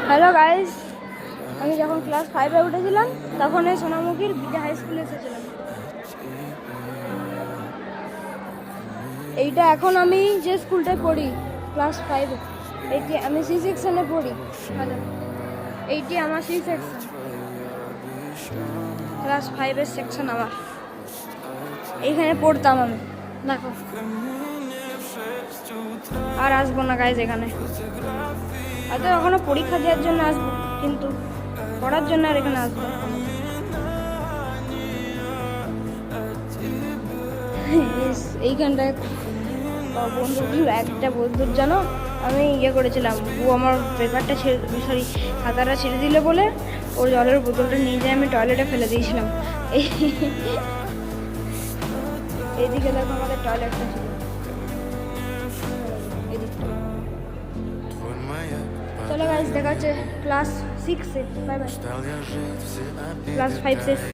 Hello guys, আমি যখন class 5-এ উঠেছিলাম তখন এই সোনামুখীর বিজে হাই স্কুলে এসেছিলাম। এইটা এখন আমি যে স্কুলটায় পড়ি ক্লাস 5-এ, এইটি আমি সি সেকশনে পড়ি। হ্যালো, এইটি আমার সি সেকশন, ক্লাস 5-এর সেকশন আমার। এইখানে পড়তাম আমি। দেখো, আর আসবো না গাইজ এখানে। হয়তো এখনো পরীক্ষা দেওয়ার জন্য আসবো, কিন্তু পড়ার জন্য আর এখানে আসবো না। এইখানটায় একটা বন্ধুর জানো আমি করেছিলাম, ও আমার পেপারটা সরি খাতাটা ছেড়ে দিলে বলে ওর জলের বোতলটা নিয়ে যেয়ে আমি টয়লেটে ফেলে দিয়েছিলাম। এইদিকে দেখো আমাদের টয়লেটটা ছিল, এদিকটা। চলো গাইজ, দেখা হচ্ছে ক্লাস 6-এ। Bye bye. ক্লাস 5 শেষ।